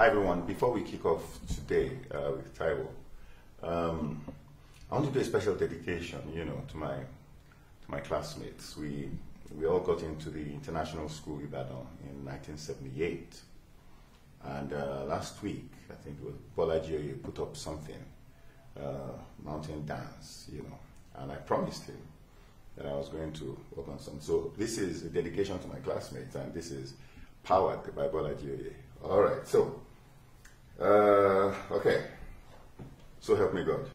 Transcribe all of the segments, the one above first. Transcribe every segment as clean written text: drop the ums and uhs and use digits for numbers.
Hi everyone, before we kick off today with Taiwo, I want to do a special dedication, to my classmates. We all got into the International School Ibadan in 1978, and last week, I think it was Bolaji put up something, mountain dance, and I promised him that I was going to work on some. So this is a dedication to my classmates, and this is powered by Bolaji. All right, so, okay, so help me God.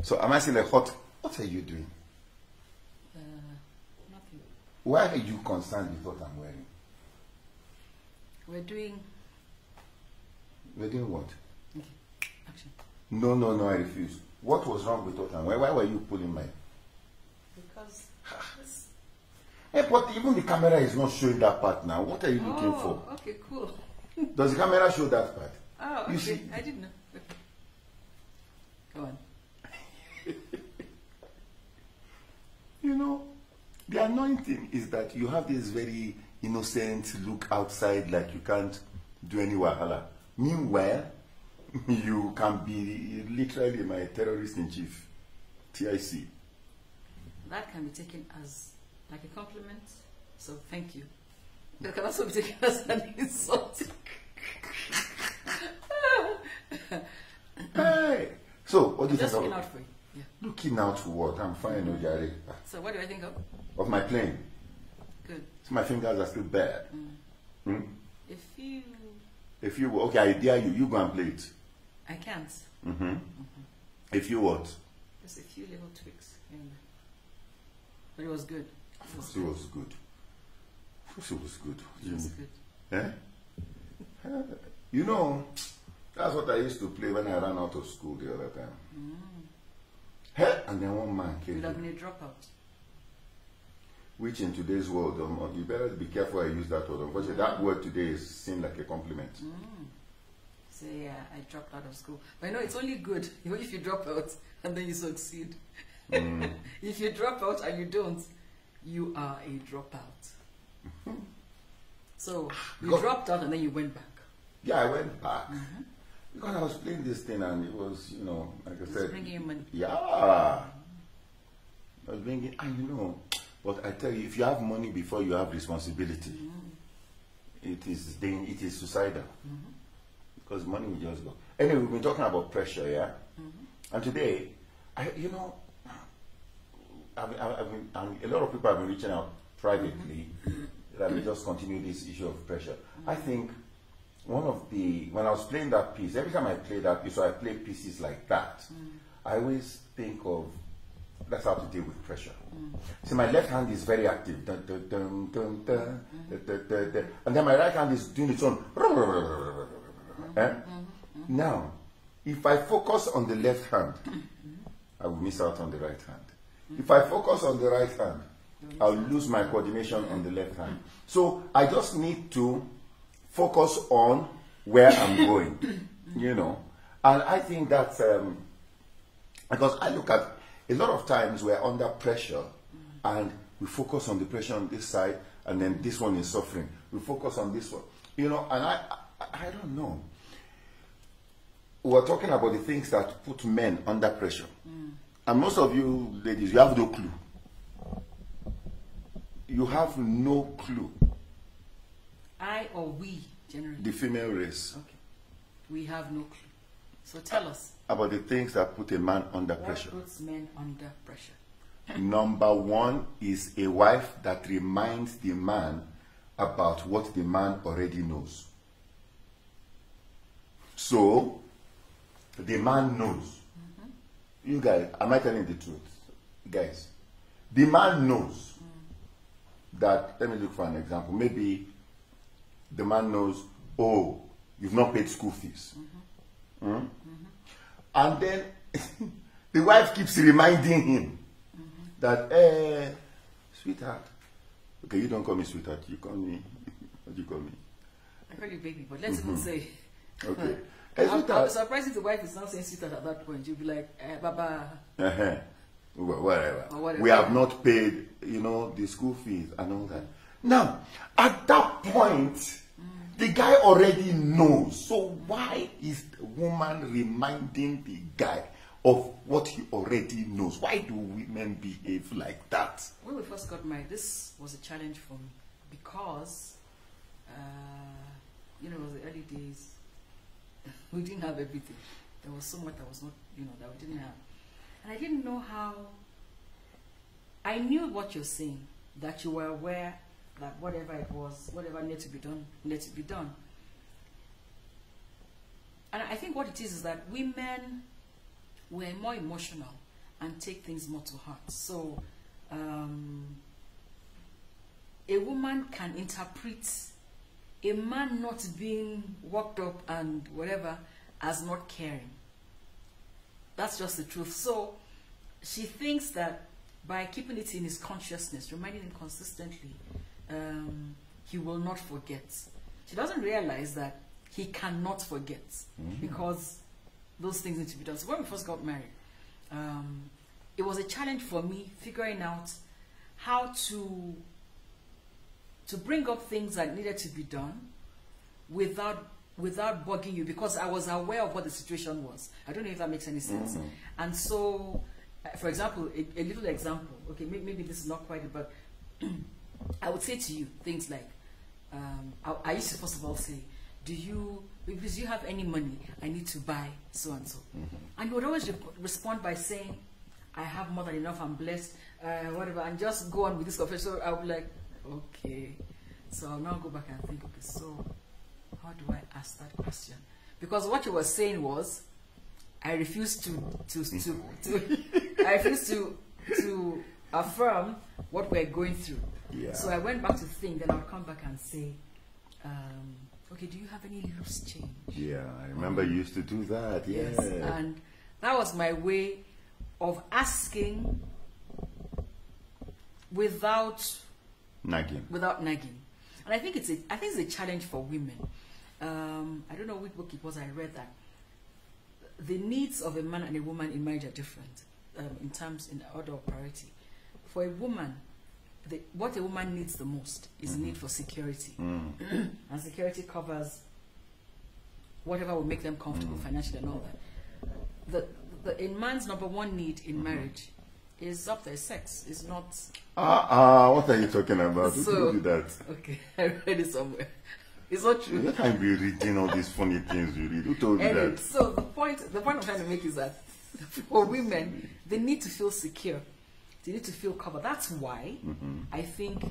So am I still a hot? What are you doing? Nothing. Why are you concerned with what I'm wearing? We're doing what? okay. Action. No, I refuse. What was wrong with what I'm wearing? Why were you pulling my... Because Hey, but even the camera is not showing that part now. What are you looking for? Okay, cool. Does the camera show that part? Oh, okay. You see? I didn't know. Okay. Go on. The anointing is that you have this very innocent look outside, like you can't do any wahala. Meanwhile, you can be literally my terrorist in chief, TIC. That can be taken as like a compliment, so thank you. It can also be taken as an insult. Hey! So, what do you Just think looking about out for you. Yeah. Looking out for what? I'm fine, Ojari. So what do I think of? Of my plane. Good. So my fingers are still bad. If you... Okay, I dare you. You go and play it. I can't. If you what? Just a few little tweaks. But it was good. It was good. It was good. It was good. Eh? You know, that's what I used to play when I ran out of school the other time. And then one man came. You'd have been a dropout. Which in today's world, you better be careful I use that word. Unfortunately, that word today is seen like a compliment. So yeah, I dropped out of school. But I know it's only good if you drop out and then you succeed. If you drop out and you don't, you are a dropout. So you dropped out and then you went back. Yeah, I went back. Because I was playing this thing and it was, you know, like I said. Bringing you money. Yeah. I was bringing, and you know, but I tell you, if you have money before you have responsibility, it is suicidal. Because money will just go. Anyway, we've been talking about pressure, yeah? And today, you know, a lot of people have been reaching out privately that we just continue this issue of pressure. I think one of the, when I was playing that piece, every time I play that piece, or I play pieces like that, I always think of, that's how to deal with pressure. See, my left hand is very active. Dun, dun, dun, dun, dun, dun, dun, dun, dun. And then my right hand is doing its own. Now, if I focus on the left hand, I will miss out on the right hand. If I focus on the right hand, I'll lose my coordination on the left hand. So I just need to focus on where I'm going, you know. And I think that's, because I look at, a lot of times we're under pressure and we focus on the pressure on this side and then this one is suffering. We focus on this one, you know, and I don't know. We're talking about the things that put men under pressure. And most of you ladies, you have no clue. You have no clue. I or we, generally? The female race. Okay. We have no clue. So tell us. About the things that put a man under pressure. What puts men under pressure? Number one is a wife that reminds the man about what the man already knows. So, the man knows. You guys, am I telling the truth? Guys, the man knows that, let me look for an example. Maybe the man knows, oh, you've not paid school fees. And then the wife keeps reminding him that, sweetheart. Okay, you don't call me sweetheart, you call me, what do you call me? I call you baby, but let's even say. Okay. I'm surprised if the wife is not saying sweetheart at that point. You'll be like, Baba. Whatever. We have not paid, you know, the school fees and all that. Now, at that point, the guy already knows. So why is the woman reminding the guy of what he already knows? Why do women behave like that? When we first got married, this was a challenge for me because, you know, it was the early days. We didn't have everything. There was so much that was not, you know, that we didn't have. And I didn't know how. I knew what you're saying, that you were aware that whatever it was, whatever needed to be done, needed to be done. And I think what it is that women were more emotional and take things more to heart. So a woman can interpret a man not being worked up and whatever as not caring. That's just the truth. So she thinks that by keeping it in his consciousness, reminding him consistently, he will not forget. She doesn't realize that he cannot forget because those things need to be done. So when we first got married, it was a challenge for me figuring out how to bring up things that needed to be done without bugging you, because I was aware of what the situation was. I don't know if that makes any sense. And so, for example, a little example, okay, maybe this is not quite it, but I would say to you things like, I used to first of all say, because you have any money, I need to buy so and so. And you would always respond by saying, I have more than enough, I'm blessed, whatever, and just go on with this confession, I'll be like, okay. So I'll now go back and think, okay, so how do I ask that question? Because what you were saying was, I refuse I refuse to affirm what we're going through. Yeah. So I went back to think, then I'll come back and say, okay, do you have any loose change? Yeah, I remember you used to do that. Yeah. Yes, and that was my way of asking without Nagging. And I think it's a challenge for women. I don't know which book it was I read that the needs of a man and a woman in marriage are different in order of priority. For a woman, what a woman needs the most is the need for security. And security covers whatever will make them comfortable financially and all that. A man's number one need in marriage is up there, sex. It's not... what are you talking about? Who told you that? Okay, I read it somewhere. It's not true. You can't be reading all these funny things you read. Who told you that? So the point I'm trying to make is that for women, they need to feel secure. They need to feel covered. That's why I think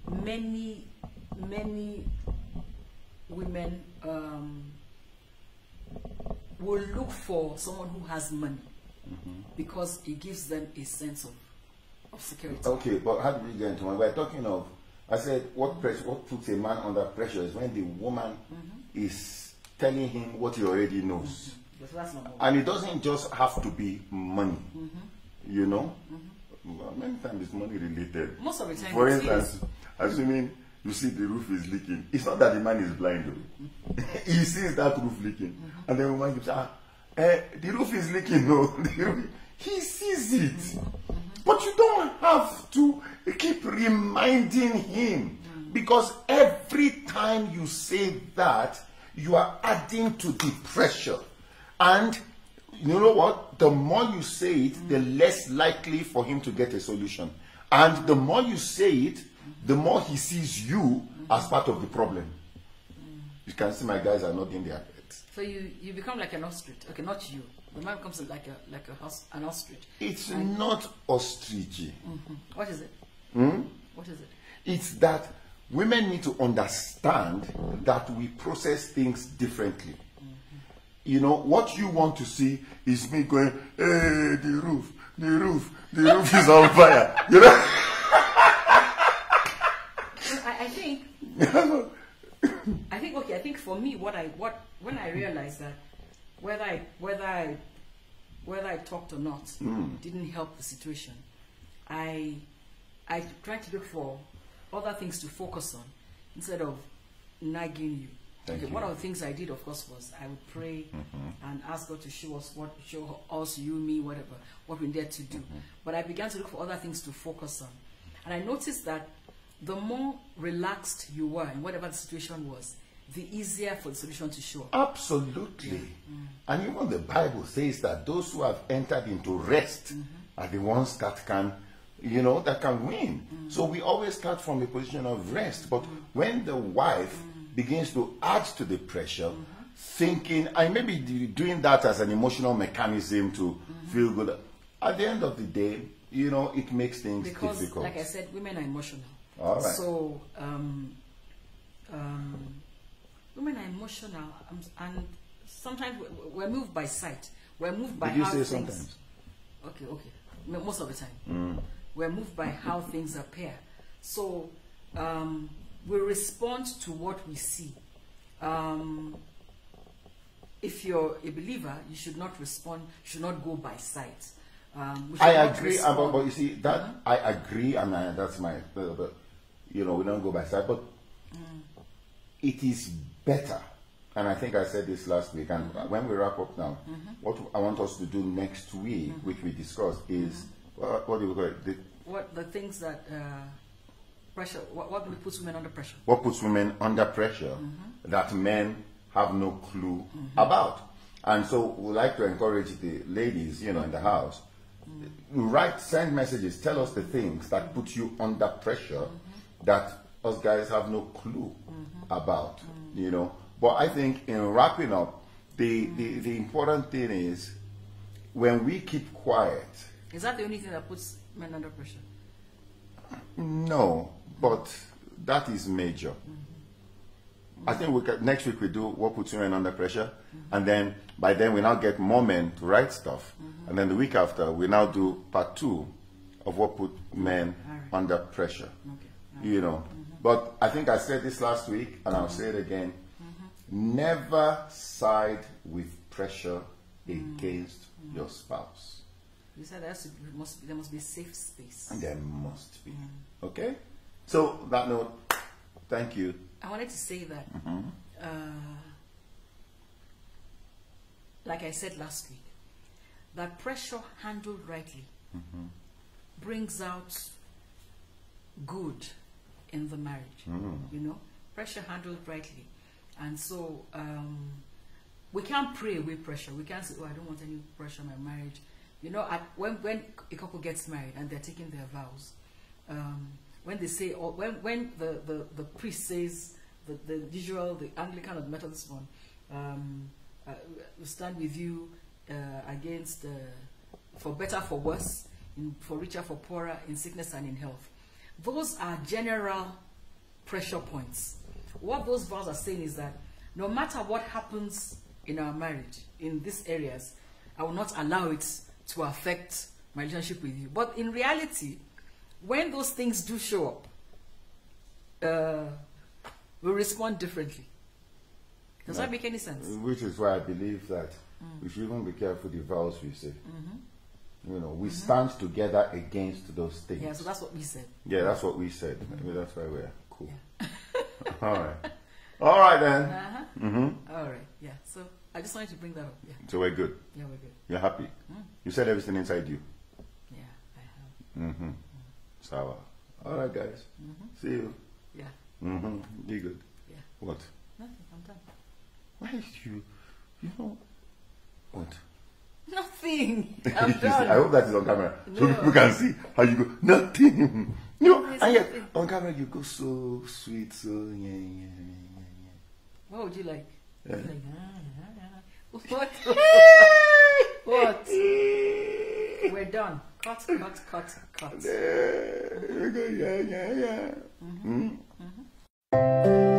many women will look for someone who has money because it gives them a sense of security. Okay, but how do we get into it? We're talking of, I said, what puts a man under pressure is when the woman is telling him what he already knows. Yes, that's number one. And it doesn't just have to be money, you know? Well, many times it's money related. Most of the time, for instance, assuming you see the roof is leaking, it's not that the man is blind though. He sees that roof leaking, and the woman keeps the roof is leaking. No, he sees it, but you don't have to keep reminding him because every time you say that, you are adding to the pressure. And you know what? The more you say it, the less likely for him to get a solution. And the more you say it, the more he sees you as part of the problem. You can see my guys are nodding their heads. So you become like an ostrich. Okay, not you. The man becomes like an ostrich. It's not ostrichy. What is it? What is it? It's that women need to understand that we process things differently. You know, what you want to see is me going, hey, the roof is on fire. You know? I think for me, when I realized that whether I talked or not didn't help the situation, I tried to look for other things to focus on instead of nagging you. One of the things I did, of course, was I would pray and ask God to show us, you, me, whatever, what we needed to do. But I began to look for other things to focus on. And I noticed that the more relaxed you were in whatever the situation was, the easier for the solution to show up. Absolutely. And even the Bible says that those who have entered into rest are the ones that can, that can win. So we always start from a position of rest. But when the wife begins to add to the pressure, thinking, and maybe doing that as an emotional mechanism to feel good, at the end of the day, it makes things difficult. Because, like I said, women are emotional. All right. So, women are emotional, and sometimes we're moved by sight. We're moved by how things... Did you say sometimes? Okay. Most of the time. We're moved by how things appear. So, we respond to what we see. If you're a believer, you should not respond, should not go by sight. I agree, but you see, that I agree, and that's my, we don't go by sight, but it is better, and I think I said this last week, and when we wrap up now, what I want us to do next week, which we discussed, is, what do we call it? What the things that... pressure. What puts women under pressure? What puts women under pressure that men have no clue about? And so we like to encourage the ladies, in the house, send messages, tell us the things that put you under pressure that us guys have no clue about, But I think in wrapping up, the important thing is when we keep quiet, Is that the only thing that puts men under pressure? No, but that is major. I think next week we do what puts women under pressure, and then by then we now get more men to write stuff, and then the week after we now do part 2 of what put men under pressure. Okay. You know, but I think I said this last week, and I'll say it again. Never side with pressure against your spouse. You said there must be a safe space. And there must be. Okay? So, that note, thank you. I wanted to say that, like I said last week, that pressure handled rightly brings out good in the marriage. You know, pressure handled rightly. And so we can't pray away pressure. We can't say, oh, I don't want any pressure in my marriage. You know, when a couple gets married and they're taking their vows, when they say, or when the priest says, the usual, the Anglican or the Methodist one, we stand with you against, for better, for worse, for richer, for poorer, in sickness and in health. Those are general pressure points. What those vows are saying is that no matter what happens in our marriage, in these areas, I will not allow it to affect my relationship with you. But in reality, when those things do show up, we respond differently. Does that make any sense? Which is why I believe that we should even be careful the vows we say. You know, we stand together against those things. Yeah, so that's what we said. Yeah, that's what we said. Maybe that's why we're cool. Yeah. All right. All right then. All right. Yeah. So I just wanted to bring that up. Yeah. So we're good. Yeah, we're good. You're happy. You said everything inside you. Yeah, I have. Sawa. All right, guys. See you. Yeah. Be good. Yeah. What? Nothing. I'm done. Why did you know what? Nothing. I'm done. I hope that is on camera, so No. people can see how you go. Nothing. No, There's and yet nothing. on camera you go so sweet, so yeah. What would you like? Yeah. Like, What? What? We're done. Cut. Yeah.